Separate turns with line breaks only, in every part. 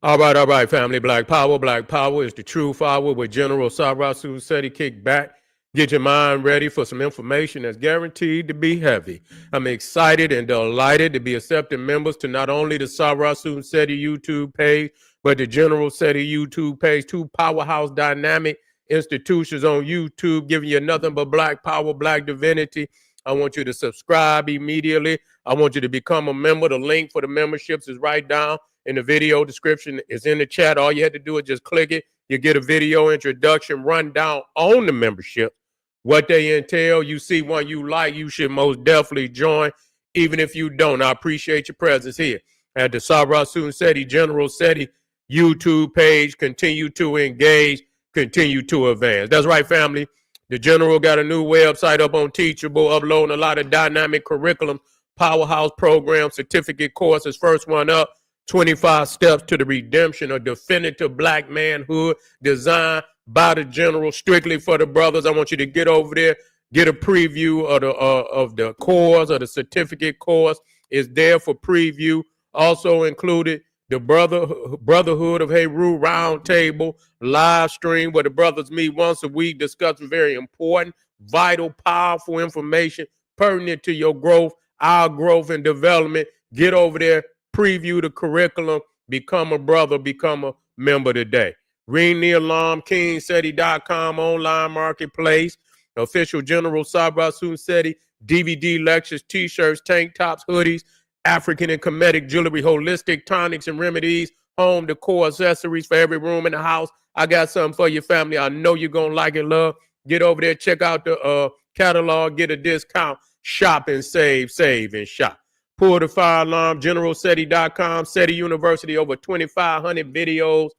All right, family. Black Power. Black Power is the true power with General Sarasu said he kicked back. Get your mind ready for some information that's guaranteed to be heavy. I'm excited and delighted to be accepting members to not only the Sarasu Seti YouTube page, but the General Seti YouTube page, two powerhouse dynamic institutions on YouTube, giving you nothing but black power, black divinity. I want you to subscribe immediately. I want you to become a member. The link for the memberships is right down in the video description. Is in the chat. All you have to do is just click it. You get a video introduction rundown on the membership, what they entail. You see one you like, you should most definitely join. Even if you don't, I appreciate your presence here at the Sarasun Seti General Seti YouTube page. Continue to engage, continue to advance. That's right, family. The General got a new website up on Teachable, uploading a lot of dynamic curriculum, powerhouse programs, certificate courses. First one up, 25 Steps to the Redemption of Definitive Black Manhood, designed by the General, strictly for the brothers. I want you to get over there, get a preview of the course, or the certificate course is there for preview. Also included the Brotherhood of Heru Roundtable live stream, where the brothers meet once a week, discussing very important, vital, powerful information pertinent to your growth, our growth and development. Get over there, preview the curriculum, become a brother, become a member today. Ring the alarm, KingSeti.com online marketplace, official General Sarasun Seti DVD lectures, t-shirts, tank tops, hoodies, African and Kemetic jewelry, holistic tonics and remedies, home decor accessories for every room in the house. I got something for your family. I know you're going to like and love. Get over there, check out the catalog, get a discount, shop and save and shop. Pull the fire alarm, generalseti.com, Seti University, over 2,500 videos,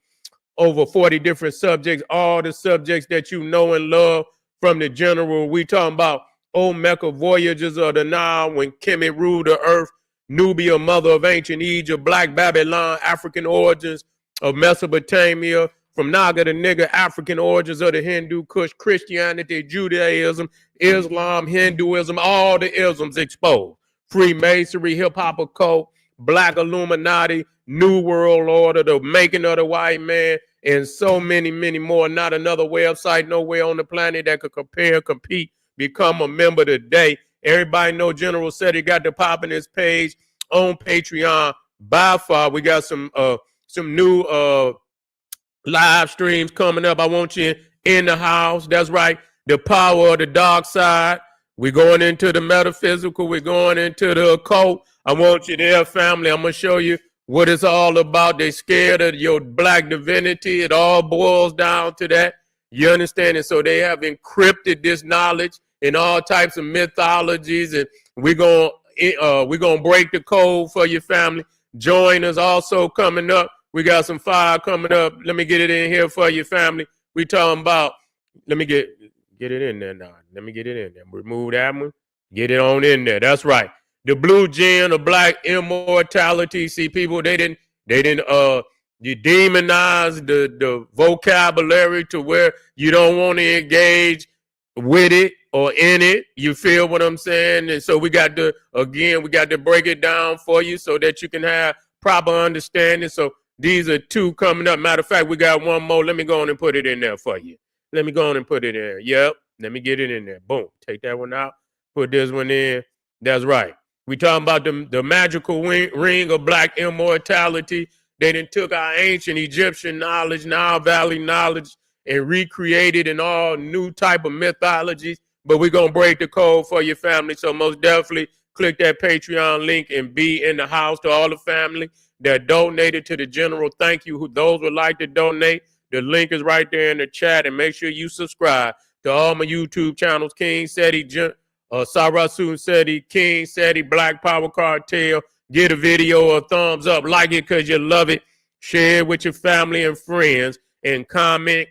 over 40 different subjects, all the subjects that you know and love from the General. We talking about old Mecca voyages of the Nile, when Kemet ruled the earth, Nubia, mother of ancient Egypt, Black Babylon, African origins of Mesopotamia, from Naga to Nigger, African origins of the Hindu Kush, Christianity, Judaism, Islam, Hinduism, all the isms exposed. Freemasonry, hip-hop occult, Black Illuminati, New World Order, the making of the white man, and so many, many more. Not another website nowhere on the planet that could compare, compete, become a member today. Everybody know General Seti got the pop in his page on Patreon. By far, we got some new live streams coming up. I want you in the house. That's right. The power of the dark side. We're going into the metaphysical. We're going into the occult. I want you there, family. I'm going to show you what it's all about. They're scared of your black divinity. It all boils down to that. You understand it? So they have encrypted this knowledge in all types of mythologies, and we're gonna break the code for your family. Join us. Also coming up, we got some fire coming up. Let me get it in here for your family. We talking about. Let me get it in there now. Let me get it in there. Remove that one. Get it on in there. That's right. The blue gem of black immortality. See, people, they didn't you demonize the vocabulary to where you don't want to engage with it or in it. You feel what I'm saying? And so we got to break it down for you so that you can have proper understanding. So these are two coming up. Matter of fact, we got one more. Let me go on and put it in there for you. Let me go on and put it in. Yep. Let me get it in there. Boom. Take that one out. Put this one in. That's right. We talking about the magical ring of black immortality. They done took our ancient Egyptian knowledge, Nile Valley knowledge, and recreated in all new type of mythologies. But we're going to break the code for your family. So most definitely click that Patreon link and be in the house. To all the family that donated to the General, thank you. Those would like to donate, the link is right there in the chat. And make sure you subscribe to all my YouTube channels, King Seti, Sarasun Seti, King Seti, Black Power Cartel. Get a video a thumbs up, like it because you love it. Share it with your family and friends, and comment.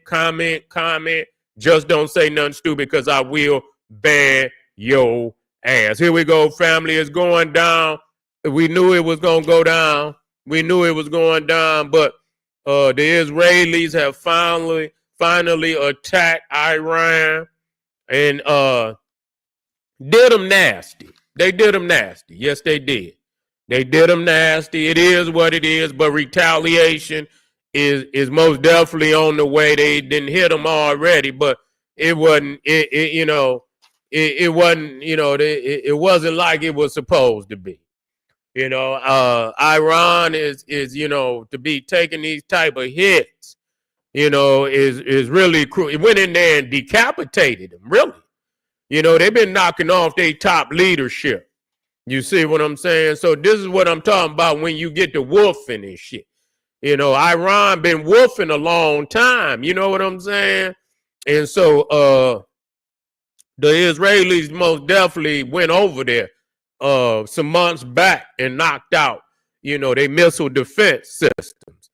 Just don't say nothing stupid, because I will ban your ass. Here we go, family. It's going down. We knew it was going to go down. We knew it was going down, but the Israelis have finally attacked Iran and did them nasty. They did them nasty. Yes, they did. They did them nasty. It is what it is, but retaliation is most definitely on the way. They didn't hit them already, but it wasn't. It wasn't. It wasn't like it was supposed to be. Iran is to be taking these type of hits. Is really cruel. It went in there and decapitated them. Really, they've been knocking off their top leadership. You see what I'm saying? So this is what I'm talking about when you get to wolfing and shit. Iran been wolfing a long time. You know what I'm saying? And so the Israelis most definitely went over there some months back and knocked out, their missile defense systems.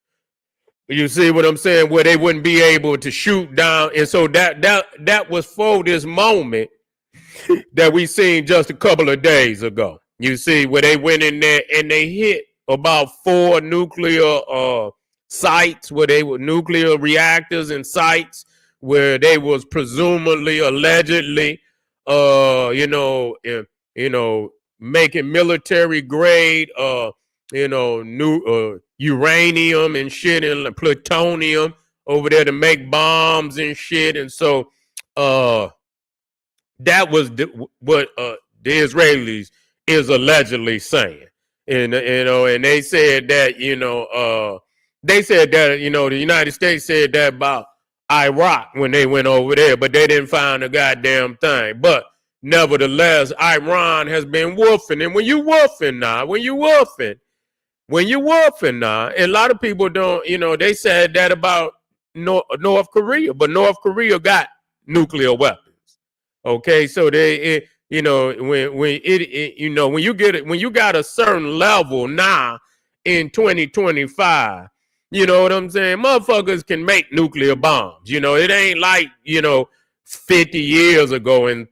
You see what I'm saying? Where they wouldn't be able to shoot down. And so that was for this moment that we seen just a couple of days ago. You see, where they went in there and they hit about 4 nuclear sites, where they were nuclear reactors and sites where they was presumably, allegedly, making military grade, new uranium and shit and plutonium over there to make bombs and shit. And so that was what the Israelis is allegedly saying. And they said that the United States said that about Iraq when they went over there, but they didn't find a goddamn thing. But nevertheless, Iran has been wolfing. And when you wolfing, and a lot of people don't, they said that about North Korea, but North Korea got nuclear weapons. Okay, so when you got a certain level now in 2025, you know what I'm saying? Motherfuckers can make nuclear bombs. It ain't like 50 years ago and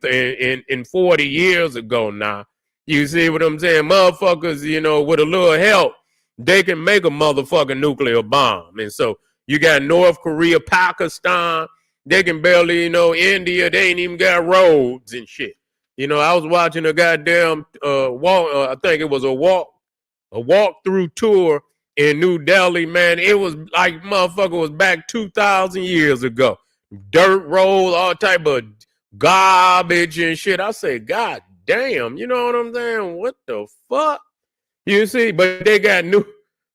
40 years ago now. You see what I'm saying? Motherfuckers, with a little help, they can make a motherfucking nuclear bomb. And so you got North Korea, Pakistan. They can barely, India, they ain't even got roads and shit. I was watching a goddamn I think it was a walk-through tour in New Delhi, man. It was like motherfucker was back 2,000 years ago. Dirt roads, all type of garbage and shit. I say, God damn, you know what I'm saying? What the fuck? You see, but they got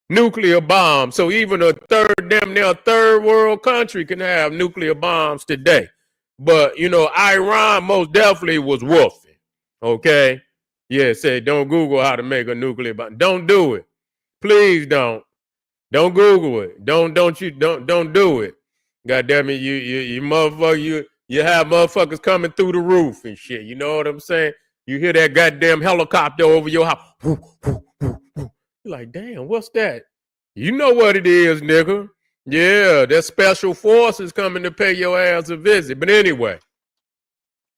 nuclear bombs. So even a damn near third world country can have nuclear bombs today. But, Iran most definitely was wolfing. Okay? Yeah, say don't Google how to make a nuclear bomb. Don't do it. Please don't. Don't Google it. Don't do it. God damn it, you motherfucker, you have motherfuckers coming through the roof and shit. You know what I'm saying? You hear that goddamn helicopter over your house. You're like, damn, what's that? You know what it is, nigga. Yeah, there's special forces coming to pay your ass a visit. But anyway,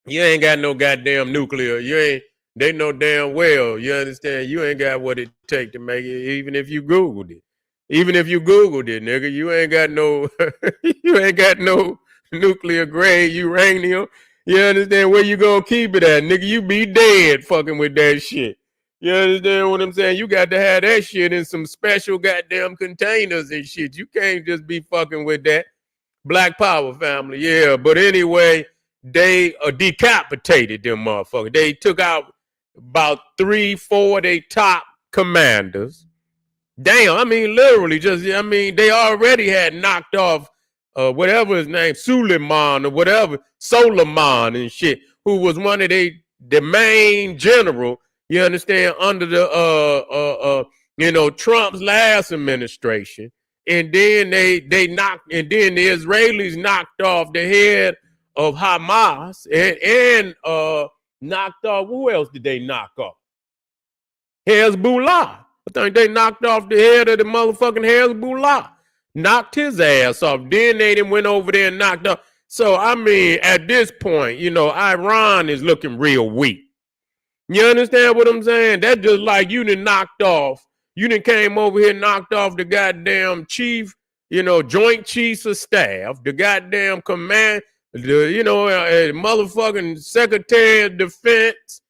you ain't got no goddamn nuclear. They know damn well, you understand, you ain't got what it take to make it, even if you Googled it. Even if you Googled it, nigga, you ain't got no nuclear grade uranium. You understand where you gonna keep it at, nigga? You be dead fucking with that shit. You understand what I'm saying? You got to have that shit in some special goddamn containers and shit. You can't just be fucking with that. Black Power family, yeah. But anyway, they decapitated them motherfuckers. They took out about 3-4 of their top commanders. Damn, I mean, literally, they already had knocked off whatever his name, Suleiman or whatever, Solomon and shit, who was one of the main general. You understand, under the Trump's last administration, and then they knocked, and then the Israelis knocked off the head of Hamas and knocked off, who else did they knock off? Hezbollah. I think they knocked off the head of the motherfucking Hezbollah. Knocked his ass off. Then they went over there and knocked off. So, I mean, at this point, Iran is looking real weak. You understand what I'm saying? That's just like you done came over here and knocked off the goddamn chief, joint chiefs of staff, the goddamn command, motherfucking secretary of defense.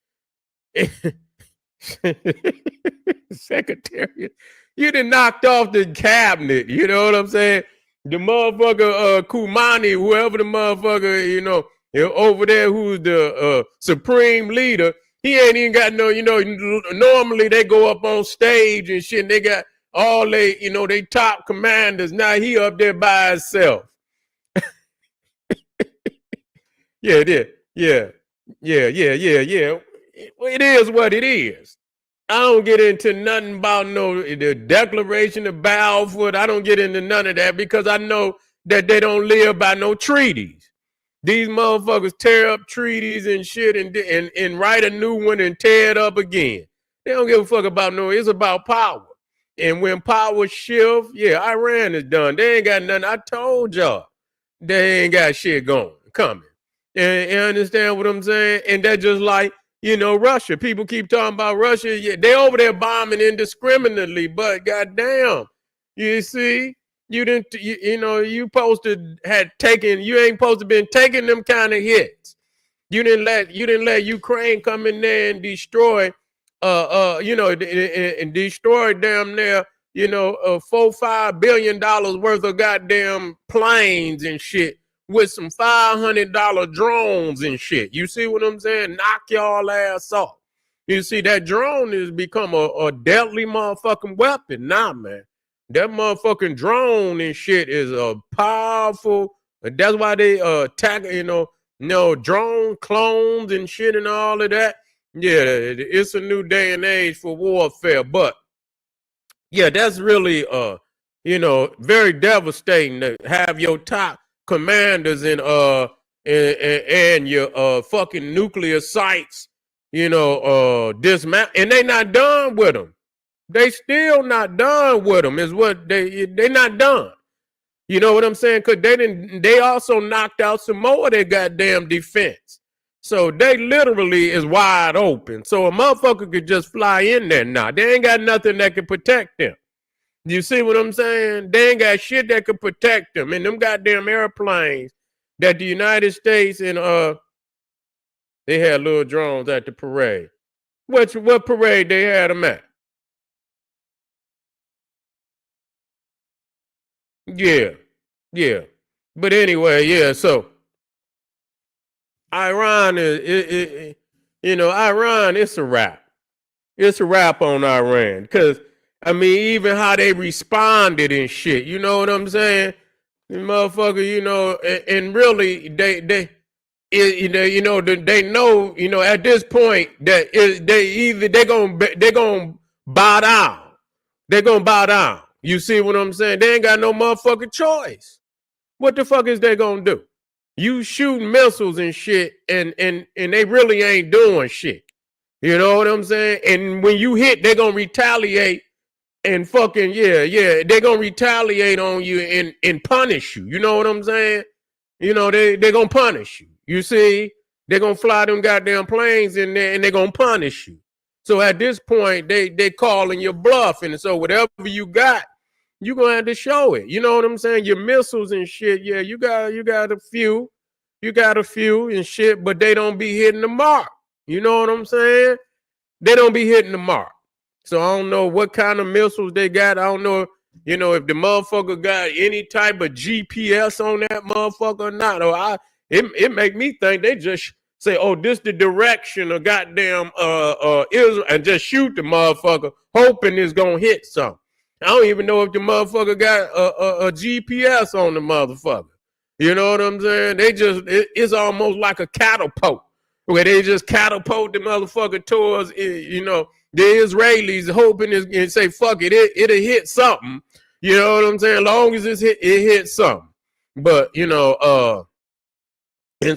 Secretary You done knocked off the cabinet. You know what I'm saying? The motherfucker Kumani, whoever the motherfucker, over there who's the supreme leader, he ain't even got no, normally they go up on stage and shit, and they got all they top commanders. Now he up there by himself. Yeah, it is. Yeah. It is what it is. I don't get into nothing about the Declaration of Balfour. I don't get into none of that because I know that they don't live by no treaties. These motherfuckers tear up treaties and shit and write a new one and tear it up again. They don't give a fuck about it's about power. And when power shifts, Iran is done. They ain't got nothing. I told y'all they ain't got shit coming. And you understand what I'm saying? And that's just like, Russia. People keep talking about Russia. Yeah, they over there bombing indiscriminately, but goddamn, you see, you ain't supposed to been taking them kind of hits. You didn't let Ukraine come in there and destroy, and destroy damn near, $4-5 billion worth of goddamn planes and shit with some $500 drones and shit. You see what I'm saying? Knock y'all ass off. You see, that drone has become a deadly motherfucking weapon now, man. That motherfucking drone and shit is a powerful. That's why they attack, drone clones and shit and all of that. Yeah, it's a new day and age for warfare. But yeah, that's really very devastating to have your top commanders and your fucking nuclear sites, dismantle, and they not done with them. They still not done with them. Is what they not done. You know what I'm saying? Because they also knocked out some more of their goddamn defense. So they literally is wide open. So a motherfucker could just fly in there now. They ain't got nothing that can protect them. You see what I'm saying? They ain't got shit that could protect them. And them goddamn airplanes that the United States and they had little drones at the parade. What parade they had them at? Yeah. But anyway, yeah, so Iran Iran, it's a wrap. It's a wrap on Iran. Because, even how they responded and shit, you know what I'm saying? The motherfucker, and really, they know, at this point that they're gonna bow down. They're gonna bow down. You see what I'm saying? They ain't got no motherfucking choice. What the fuck is they gonna do? You shooting missiles and shit, and they really ain't doing shit. You know what I'm saying? And when you hit, they're gonna retaliate and fucking they're gonna retaliate on you and punish you. You know what I'm saying? They're gonna punish you. You see, they're gonna fly them goddamn planes in there and they're gonna punish you. So at this point, they calling your bluff, and so whatever you got, you're gonna have to show it. You know what I'm saying? Your missiles and shit, yeah, you got a few. You got a few and shit, but they don't be hitting the mark. You know what I'm saying? They don't be hitting the mark. So I don't know what kind of missiles they got. I don't know, if the motherfucker got any type of GPS on that motherfucker or not. Or it make me think they just say, oh, this the direction of goddamn Israel, and just shoot the motherfucker, hoping it's gonna hit something. I don't even know if the motherfucker got a GPS on the motherfucker. You know what I'm saying? It's almost like a catapult, where they just catapult the motherfucker towards, the Israelis, hoping and say, fuck it, it'll hit something. You know what I'm saying? As long as it hits something. But, and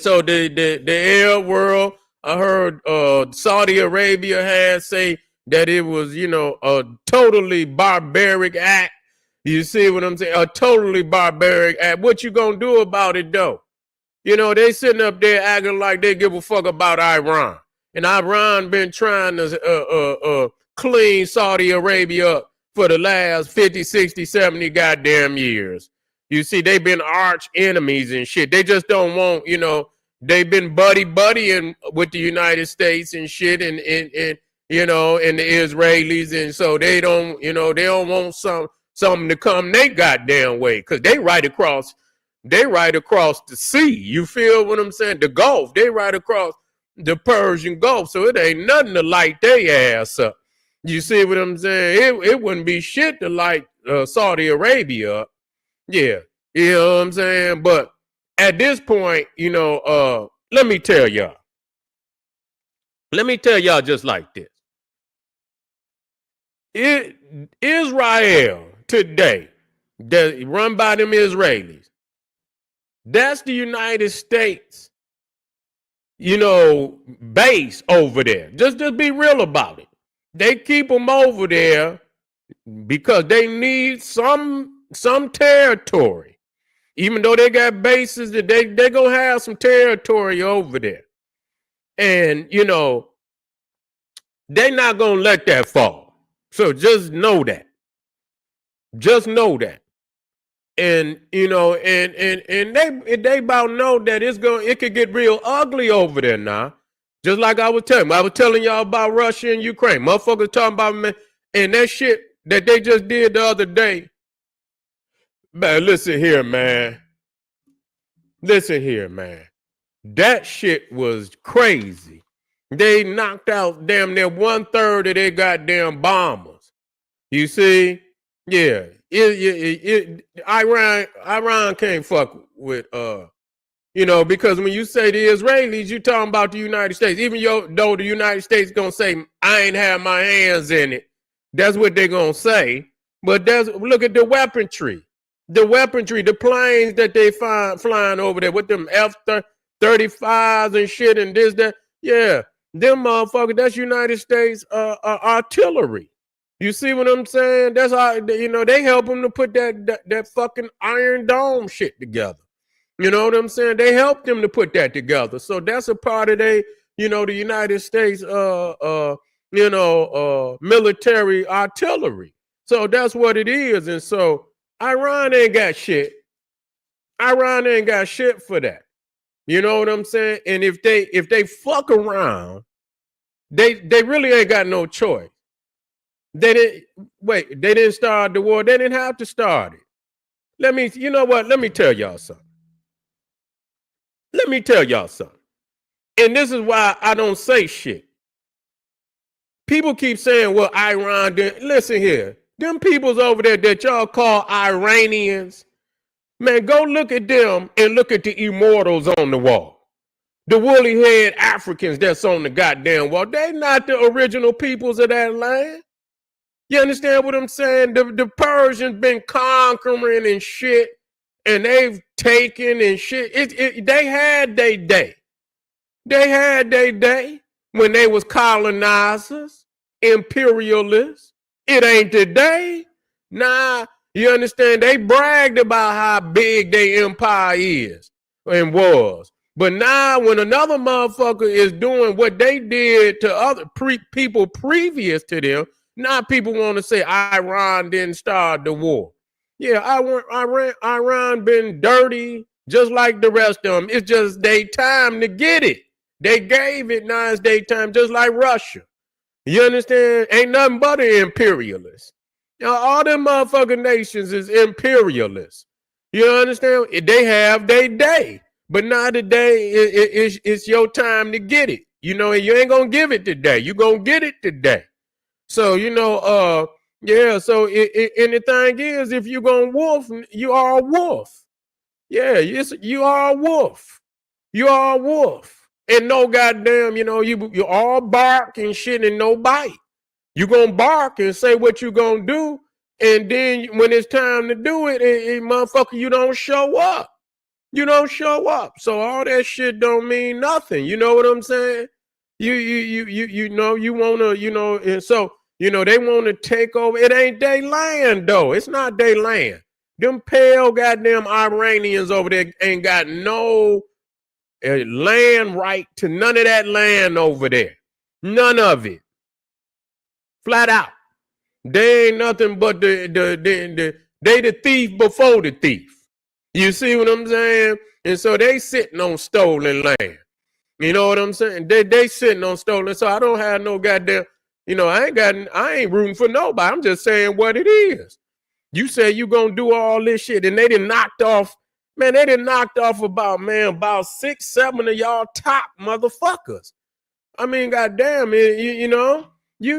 so the Arab world, I heard Saudi Arabia had say that it was, a totally barbaric act. You see what I'm saying? A totally barbaric act. What you gonna do about it, though? They sitting up there acting like they give a fuck about Iran. And Iran been trying to clean Saudi Arabia up for the last 50, 60, 70 goddamn years. You see, they've been arch enemies and shit. They just don't want, they've been buddying with the United States and shit. And and the Israelis, and so they don't, they don't want something to come they goddamn way, because they right across the sea. You feel what I'm saying? The Gulf, they right across the Persian Gulf, so it ain't nothing to light their ass up. You see what I'm saying? It wouldn't be shit to light Saudi Arabia up. Yeah, you know what I'm saying? But at this point, let me tell y'all just like this. Israel today, that run by them Israelis, that's the United States, base over there. Just be real about it. They keep them over there because they need some territory. Even though they got bases, that they gonna have some territory over there. And they're not gonna let that fall. So just know that. And and they about know that it could get real ugly over there now. Just like I was telling y'all about Russia and Ukraine. Motherfuckers talking about, man, and that shit that they just did the other day. Man, listen here, man. That shit was crazy. They knocked out damn near 1/3 of their goddamn bombers. You see? Yeah. Iran can't fuck with because when you say the Israelis, you talking about the United States. Even though the United States gonna say, I ain't have my hands in it. That's what they're gonna say. But look at the weaponry. The planes that they find flying over there with them F-35s and shit and this, that. Yeah, them motherfuckers, that's United States artillery. You see what I'm saying? That's how, they help them to put that fucking Iron Dome shit together. You know what I'm saying? They helped them to put that together. So that's a part of the United States, military artillery. So that's what it is. And so Iran ain't got shit. Iran ain't got shit for that. You know what I'm saying? And if they fuck around, they really ain't got no choice. They didn't start the war. They didn't have to start it. Let me tell y'all something. And this is why I don't say shit. People keep saying, well, Iran didn't. Listen here. Them peoples over there that y'all call Iranians, man, go look at them and look at the immortals on the wall. The woolly head Africans that's on the goddamn wall. They not the original peoples of that land. You understand what I'm saying? The Persians been conquering and shit, and they've taken and shit. They had their day. They had their day when they was colonizers, imperialists. It ain't today. Nah, you understand? They bragged about how big their empire is and was. But now when another motherfucker is doing what they did to other people previous to them, now people want to say Iran didn't start the war. Yeah, Iran been dirty just like the rest of them. It's just their time to get it. They gave it, now it's their time, just like Russia. You understand? Ain't nothing but an imperialist. All them motherfucking nations is imperialists. You understand? They have their day. But now today, it's your time to get it. You ain't going to give it today. You going to get it today. So, yeah, so and the thing is, if you're going to wolf, you are a wolf. Yeah, you are a wolf. You are a wolf. And no goddamn, you all bark and shit and no bite. You going to bark and say what you going to do. And then when it's time to do it, motherfucker, you don't show up. You don't show up. So all that shit don't mean nothing. You know what I'm saying? You want to, and so, they want to take over. It ain't their land, though. It's not their land. Them pale goddamn Iranians over there ain't got no land right to none of that land over there. None of it. Flat out. They ain't nothing but they the thief before the thief. You see what I'm saying? And so they sitting on stolen land. You know what I'm saying? They sitting on stolen. So I don't have no goddamn. I ain't rooting for nobody. I'm just saying what it is. You say you gonna do all this shit, and they done knocked off, man. They done knocked off about 6, 7 of y'all top motherfuckers. I mean, goddamn, you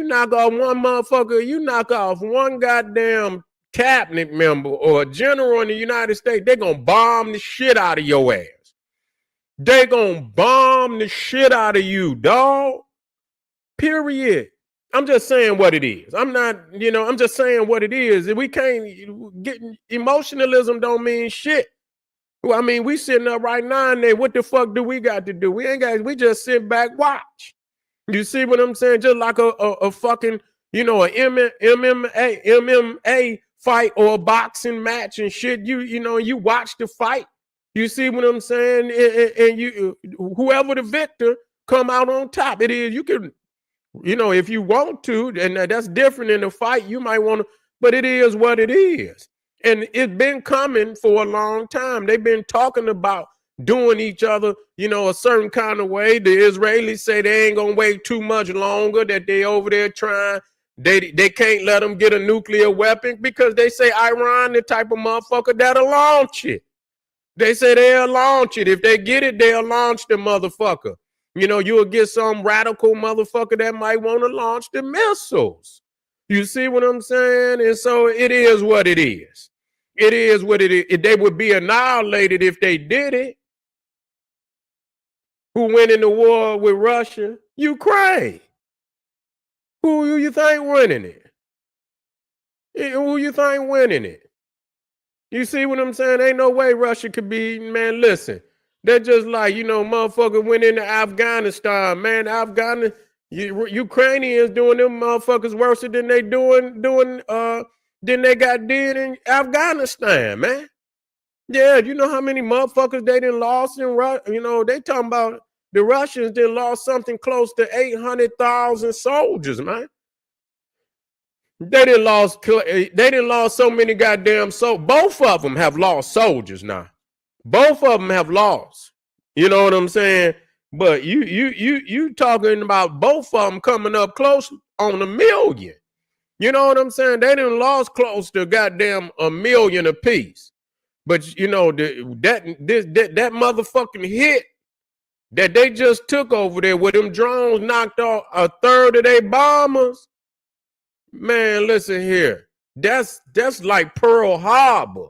knock off one motherfucker, you knock off one goddamn cabinet member or a general in the United States, they gonna bomb the shit out of your ass. They gonna bomb the shit out of you, dog. Period. I'm just saying what it is. I'm just saying what it is. We can't get emotionalism don't mean shit. Well, I mean, we sitting up right now and there. What the fuck do we got to do? We just sit back, watch. You see what I'm saying? Just like a fucking, a MMA fight or a boxing match and shit. You watch the fight. You see what I'm saying? And you, whoever the victor come out on top. It is, you can, if you want to, and that's different in a fight. You might want to, but it is what it is. And it's been coming for a long time. They've been talking about doing each other, a certain kind of way. The Israelis say they ain't gonna wait too much longer, that they over there trying. They can't let them get a nuclear weapon because they say Iran the type of motherfucker that'll launch it. They say they'll launch it. If they get it, they'll launch the motherfucker. You'll get some radical motherfucker that might want to launch the missiles. You see what I'm saying? And so it is what it is. It is what it is. They would be annihilated if they did it. Who went into war with Russia? Ukraine. Who you think winning it? Who you think winning it? You see what I'm saying? Ain't no way Russia could be, man, listen. They're just like, motherfucker went into Afghanistan, man. Ukrainians doing them motherfuckers worse than they than they did in Afghanistan, man. Yeah, you know how many motherfuckers they done lost in Russia? They talking about the Russians done lost something close to 800,000 soldiers, man. They done lost so many goddamn soldiers. Both of them have lost soldiers now. Both of them have lost. You know what I'm saying? But you talking about both of them coming up close on 1 million. You know what I'm saying? They done lost close to goddamn 1 million apiece. But that motherfucking hit that they just took over there where them drones knocked off 1/3 of their bombers. Man, listen here. That's like Pearl Harbor.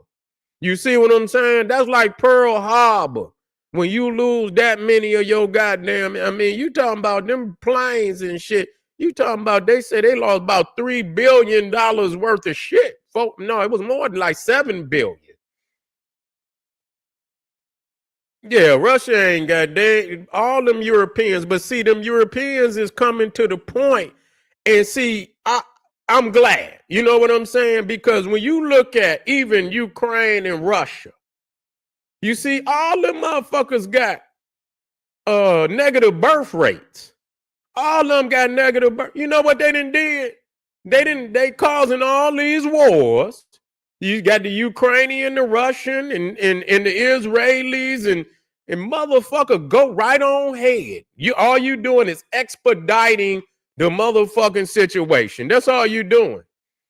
You see what I'm saying? That's like Pearl Harbor. When you lose that many of your goddamn, you talking about them planes and shit. You talking about, they say they lost about $3 billion worth of shit. No, it was more than like $7 billion. Yeah, Russia ain't got all them Europeans, but see, them Europeans is coming to the point, and see, I'm glad. You know what I'm saying? Because when you look at even Ukraine and Russia, you see all them motherfuckers got negative birth rates. All of them got negative birth. You know what they did? They causing all these wars. You got the Ukrainian, the Russian, and the Israelis, and motherfucker, go right on ahead. All you doing is expediting the motherfucking situation. That's all you doing.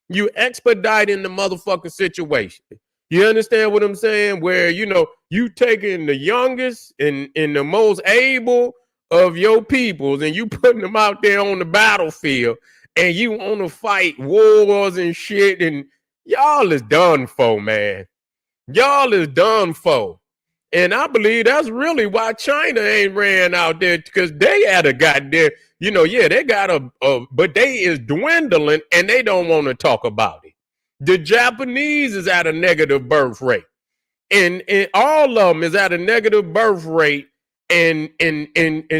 You expediting the motherfucking situation. You understand what I'm saying? Where, you taking the youngest and the most able of your peoples and you putting them out there on the battlefield and you want to fight wars and shit, and y'all is done for, man. Y'all is done for. And I believe that's really why China ain't ran out there, because they had a goddamn, they got but they is dwindling and they don't want to talk about it. The Japanese is at a negative birth rate. And all of them is at a negative birth rate. And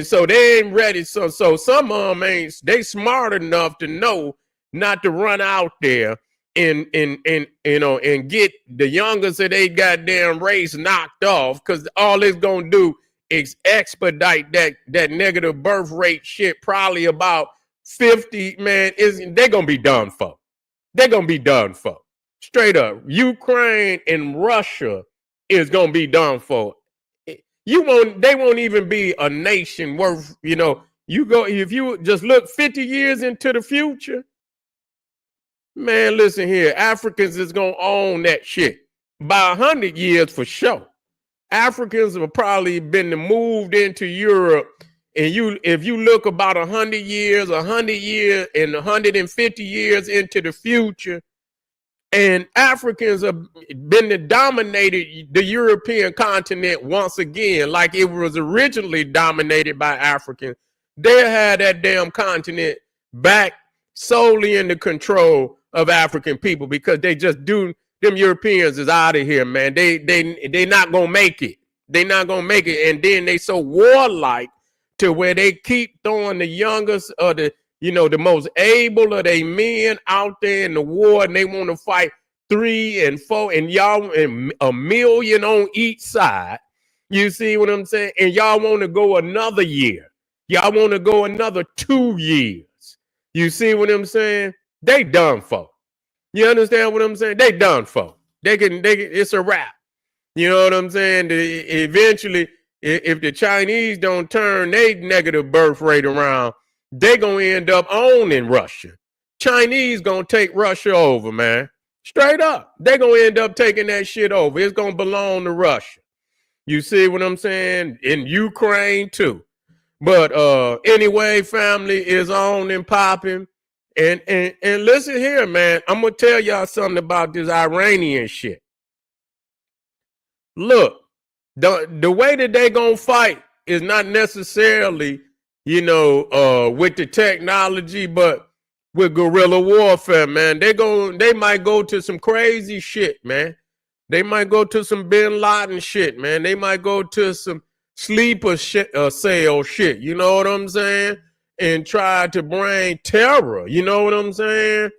so they ain't ready. So some of them they smart enough to know not to run out there and get the youngest of they goddamn race knocked off, because all it's gonna do is expedite that negative birth rate shit. Probably about 50, man. They're gonna be done for. They're gonna be done for. Straight up. Ukraine and Russia is gonna be done for. They won't even be a nation worth, if you just look 50 years into the future, man, listen here, Africans is gonna own that shit by 100 years for sure. Africans have probably been moved into Europe, and if you look about 100 years, and 150 years into the future, and Africans have been dominated the European continent once again, like it was originally dominated by Africans. They had that damn continent back solely in the control of African people, because they just do. Them Europeans is out of here, man. They not gonna make it. They not gonna make it, and then they so warlike to where they keep throwing the youngest or the most able of they men out there in the war, and they want to fight 3 and 4, and y'all and 1 million on each side. You see what I'm saying? And y'all want to go another year. Y'all want to go another 2 years. You see what I'm saying? They done for. You understand what I'm saying? They done for. They can. It's a wrap. You know what I'm saying? Eventually, if the Chinese don't turn their negative birth rate around, they gonna end up owning Russia. Chinese gonna take Russia over, man. Straight up. They gonna end up taking that shit over. It's gonna belong to Russia. You see what I'm saying? In Ukraine too. But anyway, family is on and popping. And listen here, man. I'm gonna tell y'all something about this Iranian shit. Look, the way that they gonna fight is not necessarily, with the technology, but with guerrilla warfare, man. They might go to some crazy shit, man. They might go to some Bin Laden shit, man. They might go to some sleeper cell shit. You know what I'm saying? And try to bring terror. You know what I'm saying?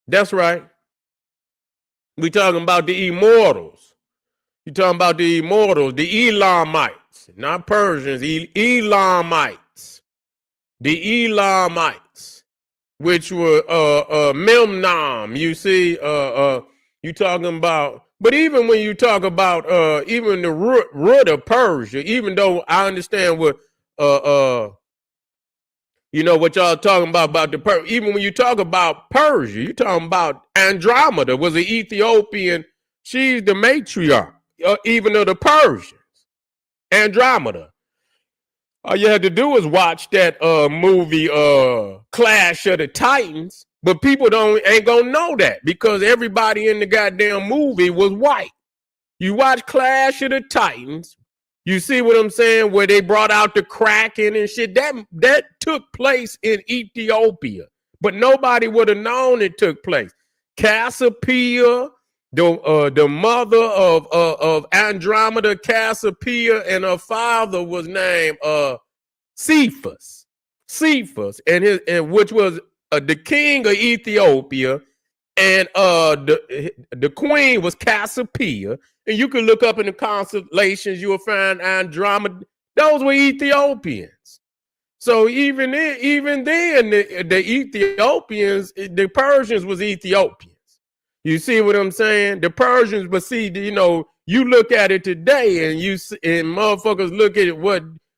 That's right. We talking about the immortals. You talking about the immortals, the Elamites, not Persians, Elamites. The Elamites, which were Memnon. You see, you talking about. But even when you talk about even the root of Persia, even though I understand what what y'all talking about the even when you talk about Persia, you talking about Andromeda was an Ethiopian. She's the matriarch, even of the Persians. Andromeda. All you had to do was watch that movie Clash of the Titans. But people ain't gonna know that because everybody in the goddamn movie was white. You watch Clash of the Titans, you see what I'm saying, where they brought out the Kraken and shit. That took place in Ethiopia, but nobody would have known it took place. Cassiopeia, the mother of Andromeda, Cassiopeia, and her father was named Cephas, and which was the king of Ethiopia, and the queen was Cassiopeia. And you can look up in the constellations, you will find Andromeda. Those were Ethiopians. So even then, the Ethiopians, the Persians was Ethiopians. You see what I'm saying? The Persians, but see, you look at it today, and motherfuckers look at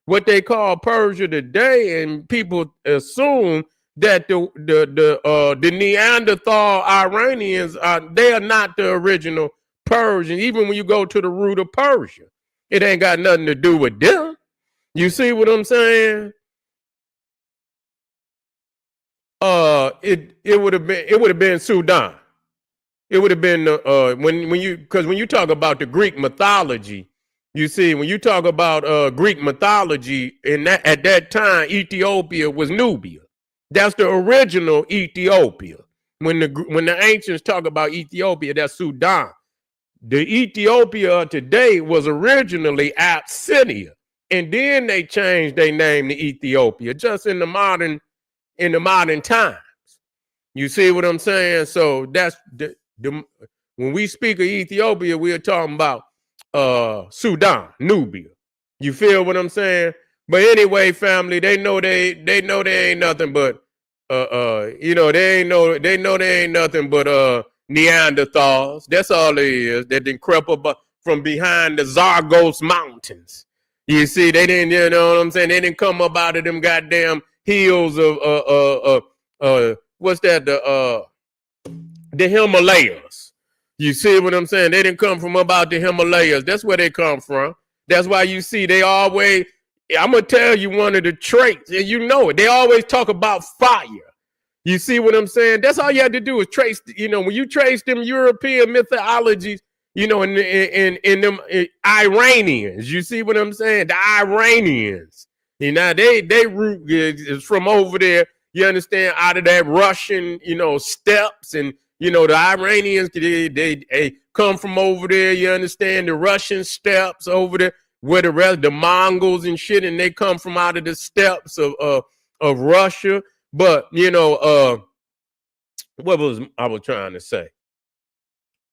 what they call Persia today, and people assume that the Neanderthal Iranians they are not the original Persian. Even when you go to the root of Persia, it ain't got nothing to do with them. You see what I'm saying? It would have been Sudan. It would have been when you talk about the Greek mythology. You see, when you talk about Greek mythology, at that time, Ethiopia was Nubia. That's the original Ethiopia. When the ancients talk about Ethiopia, that's Sudan. The Ethiopia today was originally Abyssinia, and then they changed their name to Ethiopia just in the modern times. You see what I'm saying? So that's when we speak of Ethiopia, we're talking about Sudan, Nubia. You feel what I'm saying? But anyway, family, they know they ain't nothing but they know they ain't nothing but Neanderthals. That's all it is. That then crept up from behind the Zagros Mountains. You see, they didn't, you know what I'm saying? They didn't come up out of them goddamn hills of what's that? The Himalayas. You see what I'm saying? They didn't come from about the Himalayas. That's where they come from. That's why you see they always, I'm going to tell you one of the traits, and you know it. They always talk about fire. You see what I'm saying? That's all you have to do is trace, you know, when you trace them European mythologies, you know, in them Iranians, you see what I'm saying? The Iranians, you know, they root is from over there, you understand, out of that Russian, you know, steppes, and, you know, the Iranians, they come from over there, you understand, the Russian steppes over there, where the rest, the Mongols and shit, and they come from out of the steppes of Russia. But, you know, what was I was trying to say?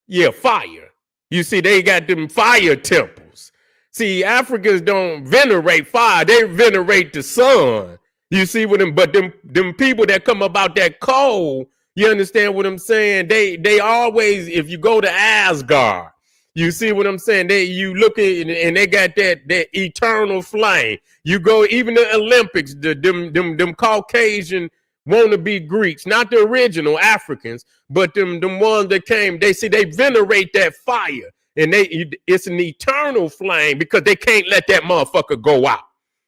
Yeah, fire. You see, they got them fire temples. See, Africans don't venerate fire; they venerate the sun. You see what them? But them people that come about that cold, you understand what I'm saying? They always, if you go to Asgard, you see what I'm saying? You look at and they got that eternal flame. You go even the Olympics, them Caucasian wannabe Greeks, not the original Africans, but them ones that came. They venerate that fire, and it's an eternal flame because they can't let that motherfucker go out.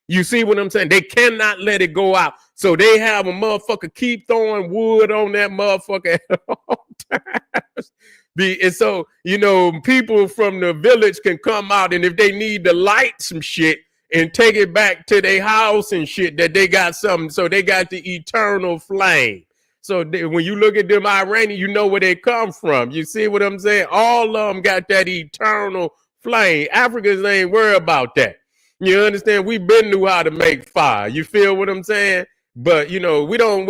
You see what I'm saying? They cannot let it go out. So they have a motherfucker keep throwing wood on that motherfucker at all times. And so, you know, people from the village can come out, and if they need to light some shit and take it back to their house and shit, that they got something. So they got the eternal flame. So when you look at them Iranians, you know where they come from. You see what I'm saying? All of them got that eternal flame. Africans ain't worried about that. You understand? We been knew how to make fire. You feel what I'm saying? But you know, we don't.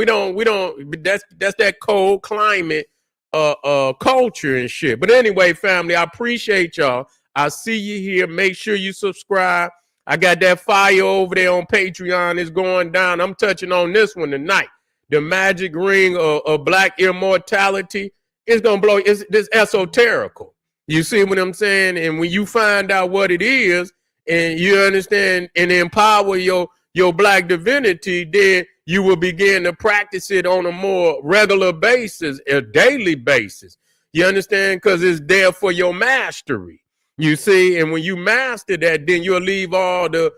That's that cold climate, culture and shit. But anyway, family, I appreciate y'all. I see you here. Make sure you subscribe. I got that fire over there on Patreon. It's going down. I'm touching on this one tonight. The magic ring of black immortality. It's gonna blow. It's this esoterical. You see what I'm saying? And when you find out what it is, and you understand and empower your black divinity, then you will begin to practice it on a more regular basis, a daily basis. You understand? Because it's there for your mastery. You see, and when you master that, then you'll leave all the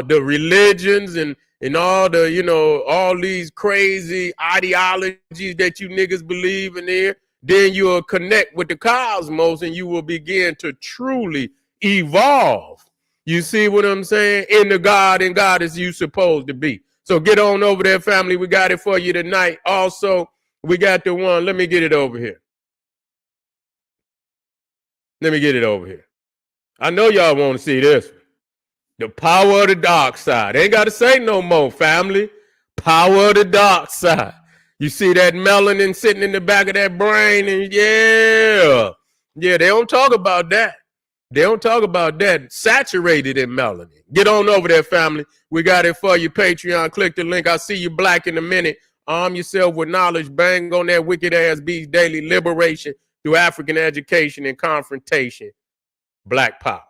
religions and all the, you know, all these crazy ideologies that you niggas believe in there. Then you'll connect with the cosmos, and you will begin to truly evolve. You see what I'm saying? In the God and goddess you supposed to be. So get on over there, family. We got it for you tonight. Also, we got the one. Let me get it over here. Let me get it over here. I know y'all want to see this. The power of the dark side. Ain't got to say no more, family. Power of the dark side. You see that melanin sitting in the back of that brain, and yeah, they don't talk about that. They don't talk about that. Saturated in melanin. Get on over there, family. We got it for you. Patreon. Click the link. I'll see you black in a minute. Arm yourself with knowledge. Bang on that wicked ass beast daily liberation through African education and confrontation. Black power.